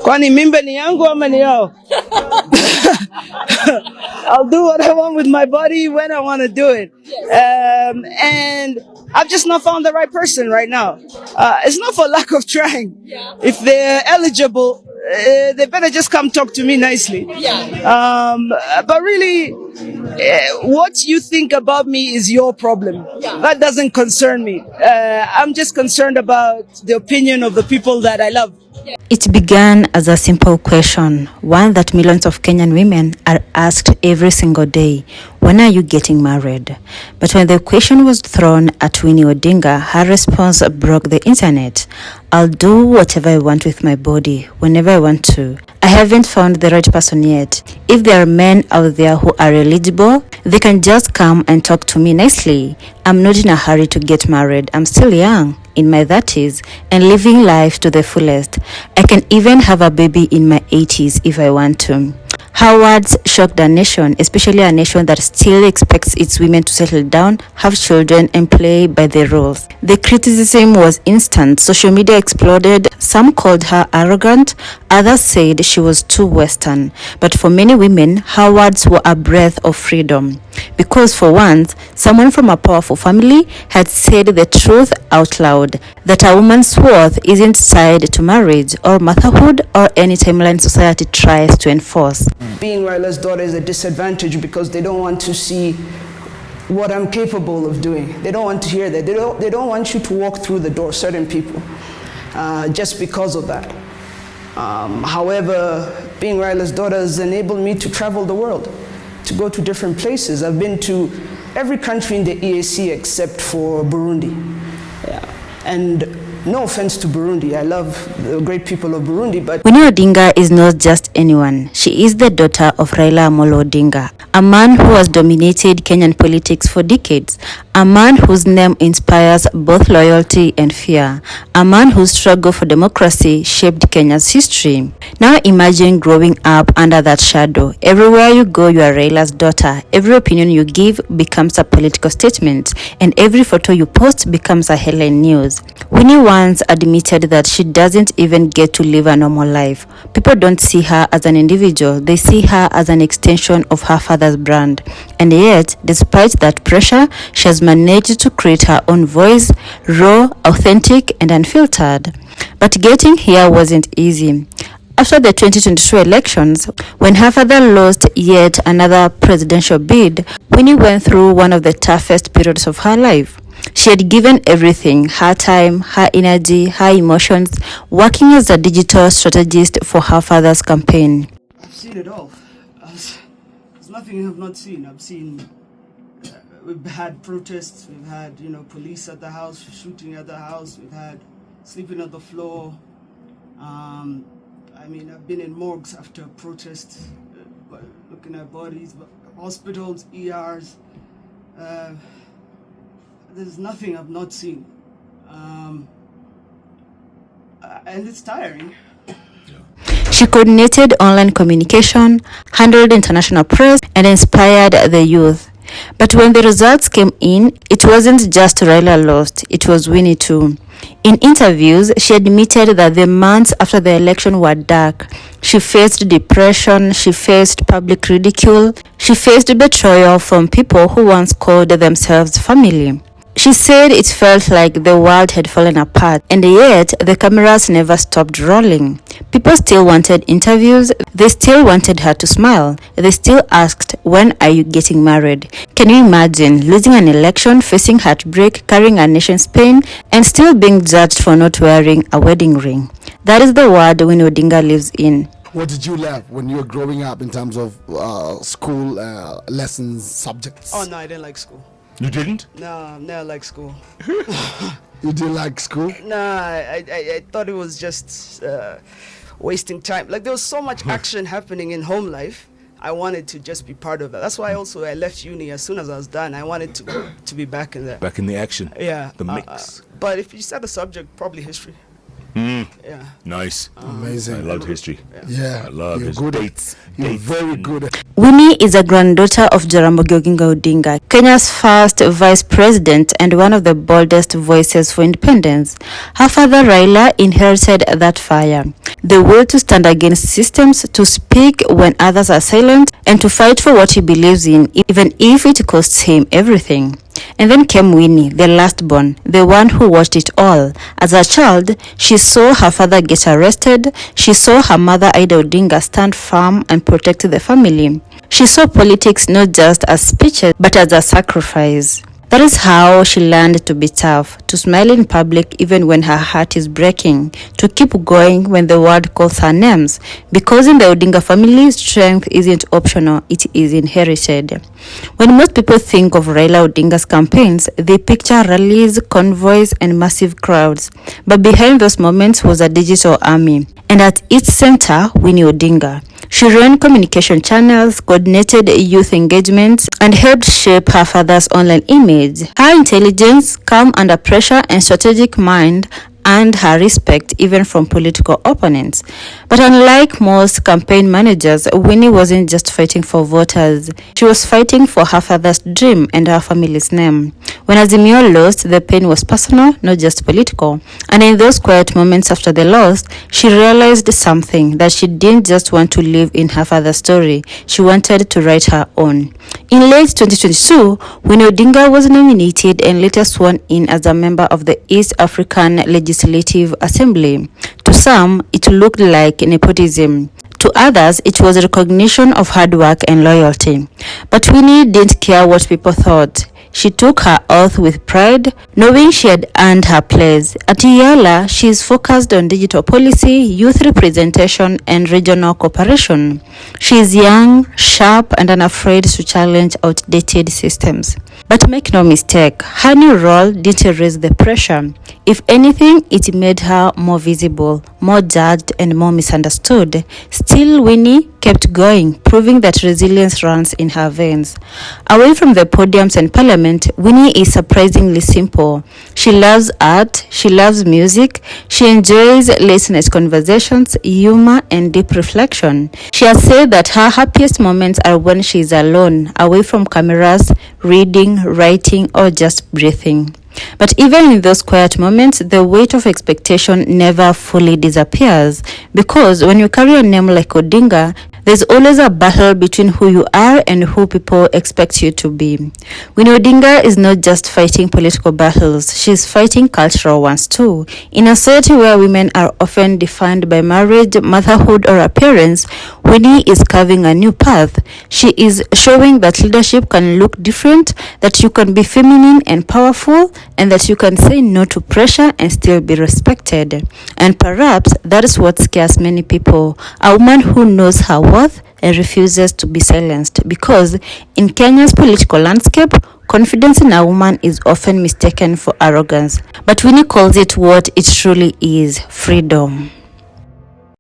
Kwani mimba ni yangu ama ni yao? I'll do what I want with my body when I want to do it. And I've just not found the right person right now. It's not for lack of trying. If they're eligible, they better just come talk to me nicely. But really, what you think about me is your problem. That doesn't concern me. I'm just concerned about the opinion of the people that I love. It began as a simple question, one that millions of Kenyan women are asked every single day. When are you getting married? But when the question was thrown at Winnie Odinga, her response broke the internet. I'll do whatever I want with my body, whenever I want to. I haven't found the right person yet. If there are men out there who are eligible, they can just come and talk to me nicely. I'm not in a hurry to get married. I'm still young, in my 30s, and living life to the fullest. I can even have a baby in my 80s if I want to. Her words shocked a nation, especially a nation that still expects its women to settle down, have children, and play by the rules. The criticism was instant. Social media exploded. Some called her arrogant. Others said she was too Western. But for many women, her words were a breath of freedom. Because for once, someone from a powerful family had said the truth out loud, that a woman's worth isn't tied to marriage or motherhood or any timeline society tries to enforce. Being Raila'S daughter is a disadvantage because they don't want to see what I'm capable of doing. They don't want to hear that. They don't want you to walk through the door, certain people, just because of that. However, being Raila'S daughter has enabled me to travel the world, to go to different places. I've been to every country in the EAC except for Burundi. And no offense to Burundi, I love the great people of Burundi, but Winnie Odinga is not just anyone. She is the daughter of Raila Amolo Odinga, a man who has dominated Kenyan politics for decades, a man whose name inspires both loyalty and fear, a man whose struggle for democracy shaped Kenya's history. Now imagine growing up under that shadow. Everywhere you go, you are Raila's daughter. Every opinion you give becomes a political statement, and every photo you post becomes a headline news. Winnie once admitted that she doesn't even get to live a normal life. People don't see her as an individual, they see her as an extension of her father's brand. And yet, despite that pressure, she has managed to create her own voice, raw, authentic, and unfiltered. But getting here wasn't easy. After the 2022 elections, when her father lost yet another presidential bid, Winnie went through one of the toughest periods of her life. She had given everything, her time, her energy, her emotions, working as a digital strategist for her father's campaign. I've seen it all. There's nothing I've not seen. I've seen, we've had protests, we've had, police at the house, shooting at the house, we've had sleeping on the floor. I've been in morgues after protests, looking at bodies, hospitals, ERs. There's nothing I've not seen. And it's tiring. She coordinated online communication, handled international press, and inspired the youth. But when the results came in, it wasn't just Raila lost, it was Winnie too. In interviews, she admitted that the months after the election were dark. She faced depression, she faced public ridicule, she faced betrayal from people who once called themselves family. She said it felt like the world had fallen apart, and yet the cameras never stopped rolling. People still wanted interviews, they still wanted her to smile, they still asked, when are you getting married? Can you imagine losing an election, facing heartbreak, carrying a nation's pain, and still being judged for not wearing a wedding ring? That is the world Winnie Odinga lives in. What did you learn when you were growing up in terms of school lessons, subjects? Oh no, I didn't like school. You didn't? No, never liked school. You didn't like school? No, I thought it was just wasting time. Like there was so much action happening in home life. I wanted to just be part of it. That's why also I left uni as soon as I was done. I wanted to be back in there. Back in the action. Yeah. The mix. But if you said the subject, probably history. Yeah. Nice. Amazing. I love history. Yeah, I love you're his good. dates. You're dates. very good at Winnie is a granddaughter of Jaramogi Oginga Odinga, Kenya's first vice president and one of the boldest voices for independence. Her father Raila inherited that fire, the will to stand against systems, to speak when others are silent, and to fight for what he believes in, even if it costs him everything. And then came Winnie, the last born, the one who watched it all. As a child, she saw her father get arrested. She saw her mother Ida Odinga stand firm and protect the family. She saw politics not just as speeches, but as a sacrifice. That is how she learned to be tough, to smile in public even when her heart is breaking, to keep going when the world calls her names. Because in the Odinga family, strength isn't optional, it is inherited. When most people think of Raila Odinga's campaigns, they picture rallies, convoys, and massive crowds. But behind those moments was a digital army. And at its center, Winnie Odinga. She ran communication channels, coordinated youth engagements, and helped shape her father's online image. Her intelligence, calm under pressure, and strategic mind earned her respect even from political opponents. But unlike most campaign managers, Winnie wasn't just fighting for voters. She was fighting for her father's dream and her family's name. When Azimio lost, the pain was personal, not just political. And in those quiet moments after the loss, she realized something, that she didn't just want to live in her father's story. She wanted to write her own. In late 2022, Winnie Odinga was nominated and later sworn in as a member of the East African Legislative Assembly. To some, it looked like nepotism. To others, it was a recognition of hard work and loyalty. But Winnie didn't care what people thought. She took her oath with pride, knowing she had earned her place. At Yala, she is focused on digital policy, youth representation, and regional cooperation. She is young, sharp, and unafraid to challenge outdated systems. But make no mistake, her new role didn't erase the pressure. If anything, it made her more visible, more judged, and more misunderstood. Still, Winnie kept going, proving that resilience runs in her veins. Away from the podiums and parliament, Winnie is surprisingly simple. She loves art, she loves music, she enjoys late-night conversations, humor, and deep reflection. She has said that her happiest moments are when she is alone, away from cameras, reading, writing, or just breathing. But even in those quiet moments, the weight of expectation never fully disappears, because when you carry a name like Odinga, there's always a battle between who you are and who people expect you to be. Winnie Odinga is not just fighting political battles, she's fighting cultural ones too. In a society where women are often defined by marriage, motherhood, or appearance, Winnie is carving a new path. She is showing that leadership can look different, that you can be feminine and powerful, and that you can say no to pressure and still be respected. And perhaps that is what scares many people, a woman who knows her worth and refuses to be silenced, because in Kenya's political landscape, confidence in a woman is often mistaken for arrogance. But Winnie calls it what it truly is: freedom.